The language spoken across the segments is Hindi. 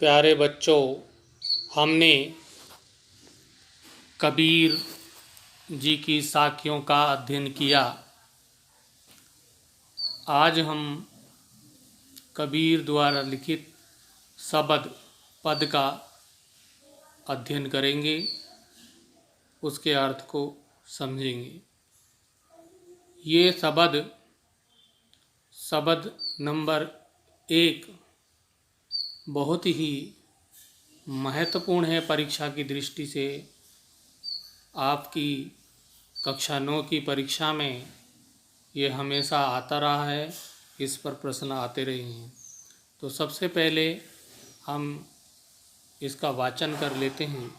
प्यारे बच्चों, हमने कबीर जी की साखियों का अध्ययन किया। आज हम कबीर द्वारा लिखित शब्द पद का अध्ययन करेंगे, उसके अर्थ को समझेंगे। ये शब्द नंबर 1 बहुत ही महत्वपूर्ण है परीक्षा की दृष्टि से। आपकी कक्षा 9 की परीक्षा में ये हमेशा आता रहा है, इस पर प्रश्न आते रहे हैं। तो सबसे पहले हम इसका वाचन कर लेते हैं,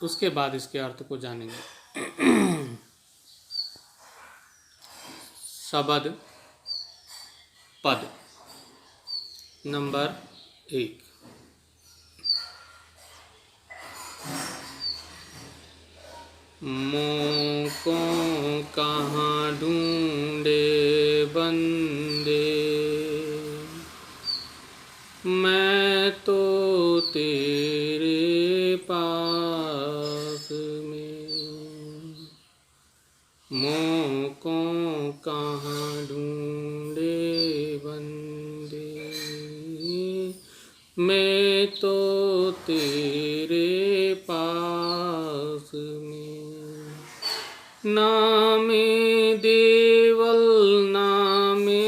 उसके बाद इसके अर्थ को जानेंगे। शब्द पद नंबर 1। मोको कहाँ ढूंढे बंदे, मैं तो तेरे पास में। मोको कहाँ ढूंढे बंदे, मैं तो तेरे पास में। नामे देवल नामे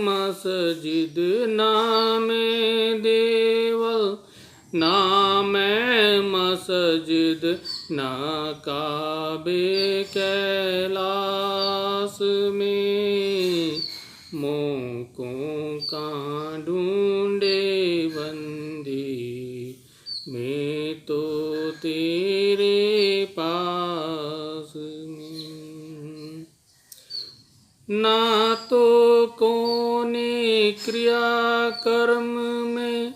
मस्जिद, नामे देवल नामे मस्जिद, ना काबे कैलाश में। मोको कहाँ ढूंढे बंदे, मैं तो तेरे पास में। ना तो कोने क्रिया कर्म में,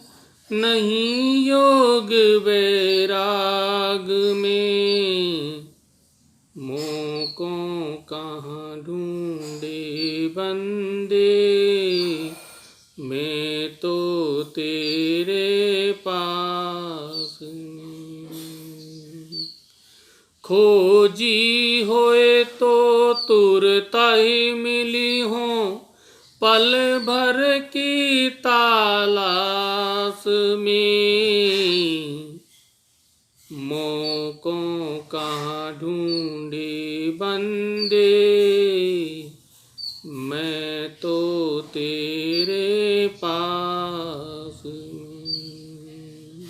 नहीं योग वैराग में। मोको कहाँ ढूंढे बंदे, मैं तो तेरे पास में। खोजी होए तो तुरता ही मिली हो, पल भर की तलाश में। मोको कहाँ ढूंढे बंदे, मैं तो तेरे पास में।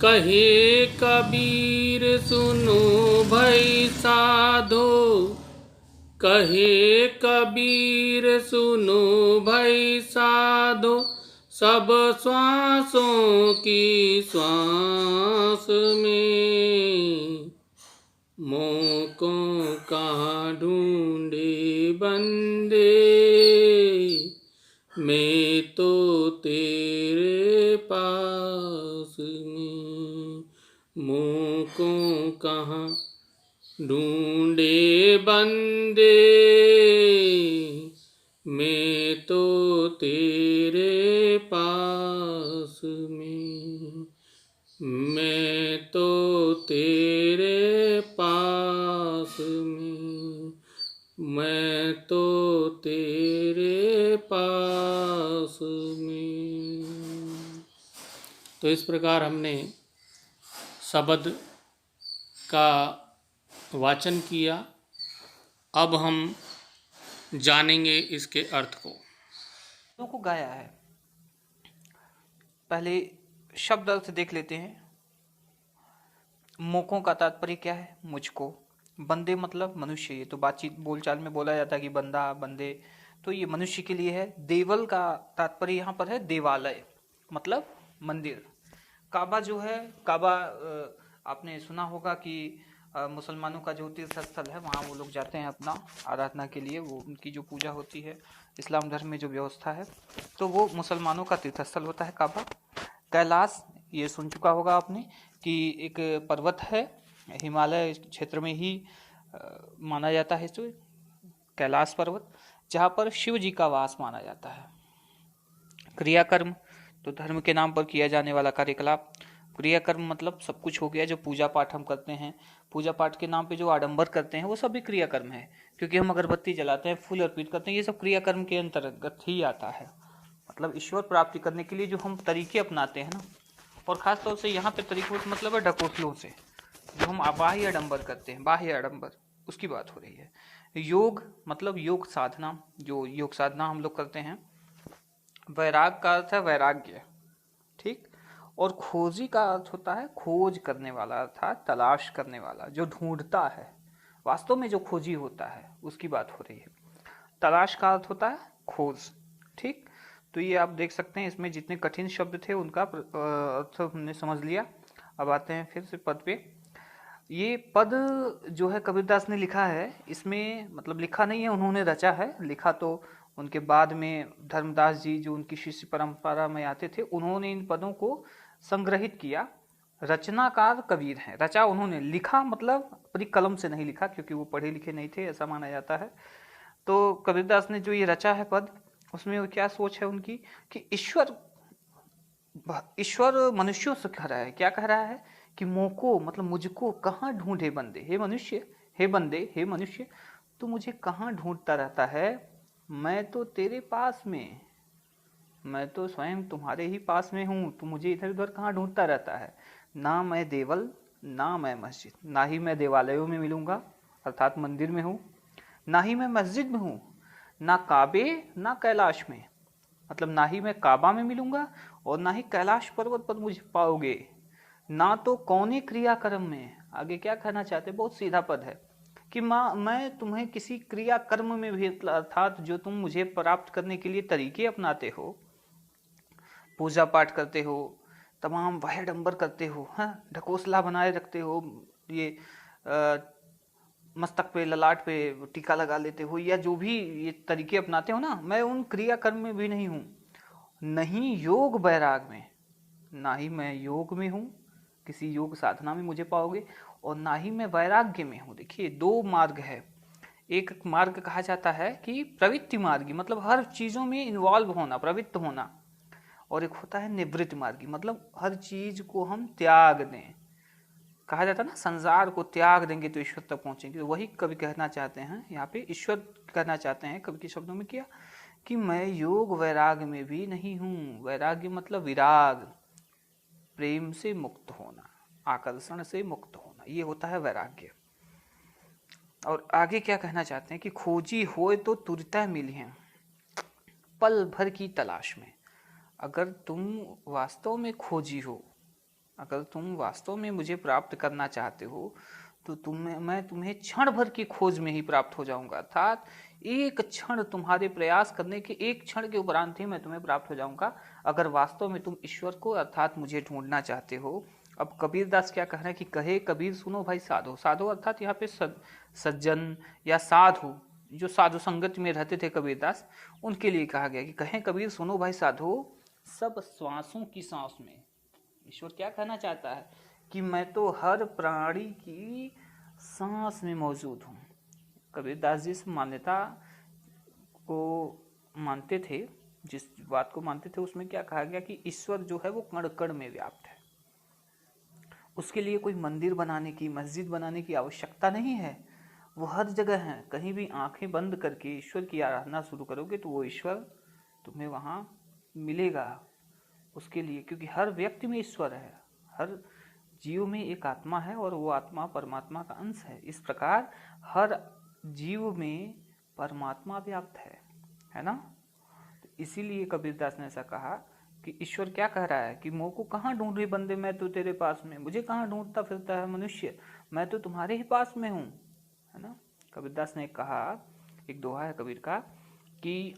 कहे कबीर सुनो भाई साधो, कहे कबीर सुनो भाई साधो, सब श्वासों की श्वास में। मोको कहाँ ढूंढे बंदे, मैं तो तेरे पास में। मोको कहाँ ढूंढे बंदे, मैं तो तेरे पास में। मैं तो तेरे पास में, मैं तो तेरे पास में। तो इस प्रकार हमने शब्द का वाचन किया। अब हम जानेंगे इसके अर्थ को गाया है। पहले शब्द अर्थ देख लेते हैं। मोकों का तात्पर्य क्या है? मुझको। बंदे मतलब मनुष्य। ये तो बातचीत बोलचाल में बोला जाता है कि बंदा बंदे, तो ये मनुष्य के लिए है। देवल का तात्पर्य यहाँ पर है देवालय, मतलब मंदिर। काबा जो है, काबा आपने सुना होगा कि मुसलमानों का जो तीर्थ स्थल है, वहाँ वो लोग जाते हैं अपना आराधना के लिए। वो उनकी जो पूजा होती है इस्लाम धर्म में जो व्यवस्था है, तो वो मुसलमानों का तीर्थ स्थल होता है काबा। कैलाश, ये सुन चुका होगा आपने कि एक पर्वत है, हिमालय क्षेत्र में ही माना जाता है इसे, कैलाश पर्वत, जहाँ पर शिव जी का वास माना जाता है। क्रियाकर्म, तो धर्म के नाम पर किया जाने वाला कार्यकलाप। क्रियाकर्म मतलब सब कुछ हो गया, जो पूजा पाठ हम करते हैं, पूजा पाठ के नाम पे जो आडंबर करते हैं वो सब भी क्रियाकर्म है, क्योंकि हम अगरबत्ती जलाते हैं, फूल अर्पित करते हैं, ये सब क्रियाकर्म के अंतर्गत ही आता है। मतलब ईश्वर प्राप्ति करने के लिए जो हम तरीके अपनाते हैं ना, और खास तौर से यहाँ पे तरीकों से मतलब है ढकोसलों से, जो हम बाह्य आडंबर करते हैं, बाह्य आडंबर, उसकी बात हो रही है। योग मतलब योग साधना, जो योग साधना हम लोग करते हैं। वैराग का अर्थ है वैराग्य, ठीक। और खोजी का अर्थ होता है खोज करने वाला, अर्थात तलाश करने वाला, जो ढूंढता है। वास्तव में जो खोजी होता है उसकी बात हो रही है। तलाश का अर्थ होता है खोज, ठीक। तो ये आप देख सकते हैं, इसमें जितने कठिन शब्द थे उनका अर्थ हमने समझ लिया। अब आते हैं फिर से पद पे। ये पद जो है कबीरदास ने लिखा है, इसमें मतलब लिखा नहीं है, उन्होंने रचा है। लिखा तो उनके बाद में धर्मदास जी जो उनकी शिष्य परंपरा में आते थे, उन्होंने इन पदों को संग्रहित किया। रचनाकार कबीर हैं, रचा उन्होंने, लिखा मतलब अपनी कलम से नहीं लिखा, क्योंकि वो पढ़े लिखे नहीं थे, ऐसा माना जाता है। तो कबीरदास ने जो ये रचा है पद, उसमें वो क्या सोच है उनकी कि ईश्वर ईश्वर मनुष्यों से कह रहा है, क्या कह रहा है कि मोको मतलब मुझको कहाँ ढूंढे बंदे, हे मनुष्य, हे बंदे, हे मनुष्य, तू मुझे कहाँ ढूंढता रहता है, मैं तो तेरे पास में, मैं तो स्वयं तुम्हारे ही पास में हूँ, तू मुझे इधर उधर कहाँ ढूंढता रहता है। ना मैं देवल ना मैं मस्जिद, ना ही मैं देवालयों में मिलूंगा अर्थात मंदिर में हूँ, ना ही मैं मस्जिद में हूँ, ना काबे ना कैलाश में, मतलब ना ही मैं काबा में मिलूंगा और ना ही कैलाश पर्वत पर मुझे पाओगे, ना तो कौने क्रियाकर्म में। आगे क्या कहना चाहते, बहुत सीधा पद है कि मैं तुम्हें किसी क्रिया कर्म में भी, अर्थात जो तुम मुझे प्राप्त करने के लिए तरीके अपनाते हो, पूजा पाठ करते हो, तमाम वाह्यडंबर करते हो, हाँ, ढकोसला बनाए रखते हो, ये मस्तक पे ललाट पे टीका लगा लेते हो, या जो भी ये तरीके अपनाते हो ना, मैं उन क्रियाकर्म में भी नहीं हूँ। नहीं योग वैराग में, ना ही मैं योग में हूँ, किसी योग साधना में मुझे पाओगे, और ना ही मैं वैराग्य में हूँ। देखिए दो मार्ग है, एक मार्ग कहा जाता है कि प्रवृत्ति मार्गी, मतलब हर चीजों में इन्वॉल्व होना, प्रवृत्त होना, और एक होता है निवृत्त मार्गी, मतलब हर चीज को हम त्याग दें। कहा जाता है ना, संसार को त्याग देंगे तो ईश्वर तक पहुंचेंगे, तो वही कवि कहना चाहते हैं यहाँ पे, ईश्वर कहना चाहते हैं कवि के शब्दों में क्या, कि मैं योग वैराग में भी नहीं हूँ। वैराग्य मतलब विराग, प्रेम से मुक्त होना, आकर्षण से मुक्त होना, ये होता है वैराग्य। और आगे क्या कहना चाहते हैं कि खोजी होए तो तुरता मिलिए पल भर की तलाश में। अगर तुम वास्तव में खोजी हो, अगर तुम वास्तव में मुझे प्राप्त करना चाहते हो, तो मैं तुम्हें क्षण भर की खोज में ही प्राप्त हो जाऊंगा, अर्थात एक क्षण तुम्हारे प्रयास करने के एक क्षण के उपरांत ही मैं तुम्हें प्राप्त हो जाऊंगा, अगर वास्तव में तुम ईश्वर को अर्थात मुझे ढूंढना चाहते हो। अब कबीरदास क्या कह रहे हैं कि कहे कबीर सुनो भाई साधो, साधो अर्थात यहाँ पे सज्जन या साधु, जो साधु संगत में रहते थे कबीरदास, उनके लिए कहा गया कि कहें कबीर सुनो भाई साधो, सब श्वासों की सांस में। ईश्वर क्या कहना चाहता है कि मैं तो हर प्राणी की सांस में मौजूद हूँ। कबीरदास जी इस मान्यता को मानते थे, जिस बात को मानते थे उसमें क्या कहा गया कि ईश्वर जो है वो कण कण में व्याप्त है, उसके लिए कोई मंदिर बनाने की, मस्जिद बनाने की आवश्यकता नहीं है, वो हर जगह है। कहीं भी आंखें बंद करके ईश्वर की आराधना शुरू करोगे तो वो ईश्वर तुम्हें वहाँ मिलेगा। उसके लिए, क्योंकि हर व्यक्ति में ईश्वर है, हर जीव में एक आत्मा है और वो आत्मा परमात्मा का अंश है। इस प्रकार हर जीव में परमात्मा व्याप्त है ना। तो इसीलिए कबीरदास ने ऐसा कहा कि ईश्वर क्या कह रहा है कि मोह को कहाँ ढूंढ रही बंदे, मैं तो तेरे पास में, मुझे कहाँ ढूंढता फिरता है मनुष्य, मैं तो तुम्हारे ही पास में हूँ, है ना। कबीरदास ने कहा, एक दोहा है कबीर का कि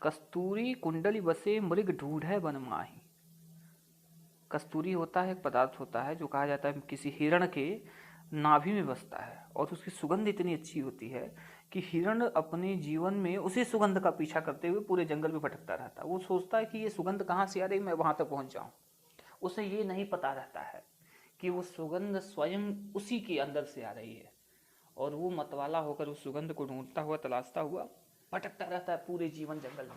कस्तूरी कुंडली बसे मृग ढूंढे वन माही। कस्तूरी होता है, एक पदार्थ होता है जो कहा जाता है किसी हिरण के नाभि में बसता है, और उसकी सुगंध इतनी अच्छी होती है कि हिरण अपने जीवन में उसी सुगंध का पीछा करते हुए पूरे जंगल में भटकता रहता है। वो सोचता है कि ये सुगंध कहाँ से आ रही, मैं वहां तक पहुंच जाऊं। उसे ये नहीं पता रहता है कि वो सुगंध स्वयं उसी के अंदर से आ रही है, और वो मतवाला होकर उस सुगंध को ढूंढता हुआ, तलाशता हुआ भटकता रहता है पूरे जीवन जंगल में।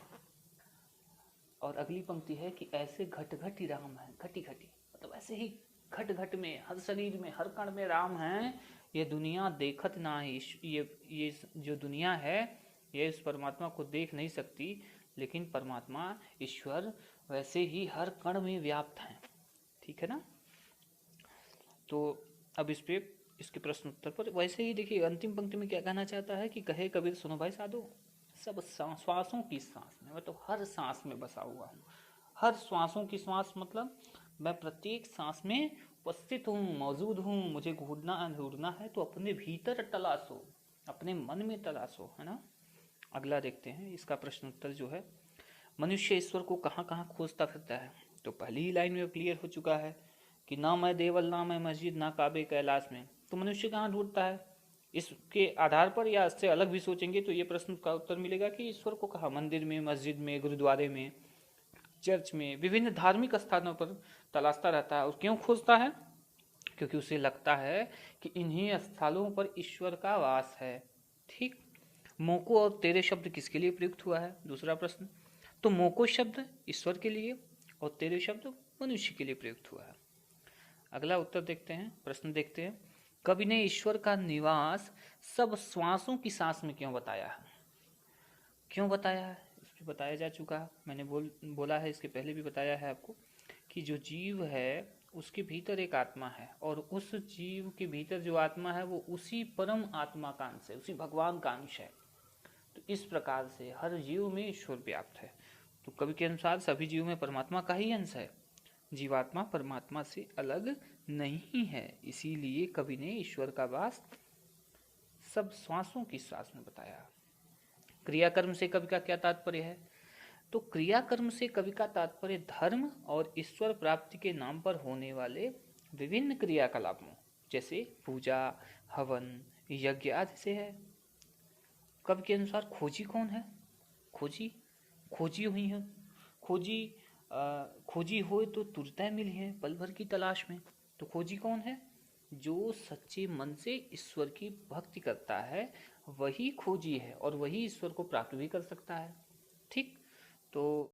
और अगली पंक्ति है कि ऐसे घट घट ही राम है, घटी घटी, मतलब ऐसे ही घट घट में, हर शरीर में, हर कण में राम है। ये दुनिया देखत ना ही, ये जो दुनिया है ये इस परमात्मा को देख नहीं सकती, लेकिन परमात्मा ईश्वर वैसे ही हर कण में व्याप्त है। ठीक है ना। तो अब इस पे इसके प्रश्न उत्तर पर वैसे ही देखिए अंतिम पंक्ति में क्या कहना चाहता है कि कहे कबीर सुनो भाई साधो, सब श्वासों की सांस में, मैं तो हर सांस में बसा हुआ हूँ। हर श्वासों की सांस मतलब मैं प्रत्येक सांस में उपस्थित हूँ, मौजूद हूँ। मुझे घूरना ढूंढना है तो अपने भीतर तलाशो, अपने मन में तलाशो, है ना। अगला देखते हैं इसका प्रश्न उत्तर जो है, मनुष्य ईश्वर को कहाँ कहाँ खोजता फिरता है। तो पहली ही लाइन में क्लियर हो चुका है कि ना मैं देवल, ना मैं मस्जिद, ना काबे कैलाश में। तो मनुष्य कहाँ ढूंढता है। इसके आधार पर या इससे अलग भी सोचेंगे तो ये प्रश्न का उत्तर मिलेगा कि ईश्वर को कहाँ, मंदिर में, मस्जिद में, गुरुद्वारे में, चर्च में, विभिन्न धार्मिक स्थानों पर तलाशता रहता है। और क्यों खोजता है, क्योंकि उसे लगता है कि इन्हीं स्थलों पर ईश्वर का वास है। ठीक। मोको और तेरे शब्द किसके लिए प्रयुक्त हुआ है, दूसरा प्रश्न। तो मोको शब्द ईश्वर के लिए और तेरे शब्द मनुष्य के लिए प्रयुक्त हुआ है। अगला उत्तर देखते हैं, प्रश्न देखते हैं, कवि ने ईश्वर का निवास सब श्वासों की सांस में क्यों बताया है। क्यों बताया है इस पर बताया जा चुका है, मैंने बोला है, इसके पहले भी बताया है आपको कि जो जीव है उसके भीतर एक आत्मा है, और उस जीव के भीतर जो आत्मा है वो उसी परम आत्मा का अंश है, उसी भगवान का अंश है। तो इस प्रकार से हर जीव में ईश्वर व्याप्त है। तो कवि के अनुसार सभी जीव में परमात्मा का ही अंश है, जीवात्मा परमात्मा से अलग नहीं है। इसीलिए कवि ने ईश्वर का वास सब श्वासों की सांस में बताया। क्रियाकर्म से कवि का क्या तात्पर्य है। तो क्रियाकर्म से कवि का तात्पर्य धर्म और ईश्वर प्राप्ति के नाम पर होने वाले विभिन्न क्रियाकलापों जैसे पूजा, हवन, यज्ञ आदि से है। कवि के अनुसार खोजी कौन है। खोजी हुई है, खोजी हो तो तुरता मिली है पल भर की तलाश में। तो खोजी कौन है, जो सच्चे मन से ईश्वर की भक्ति करता है वही खोजी है, और वही ईश्वर को प्राप्त भी कर सकता है। ठीक। तो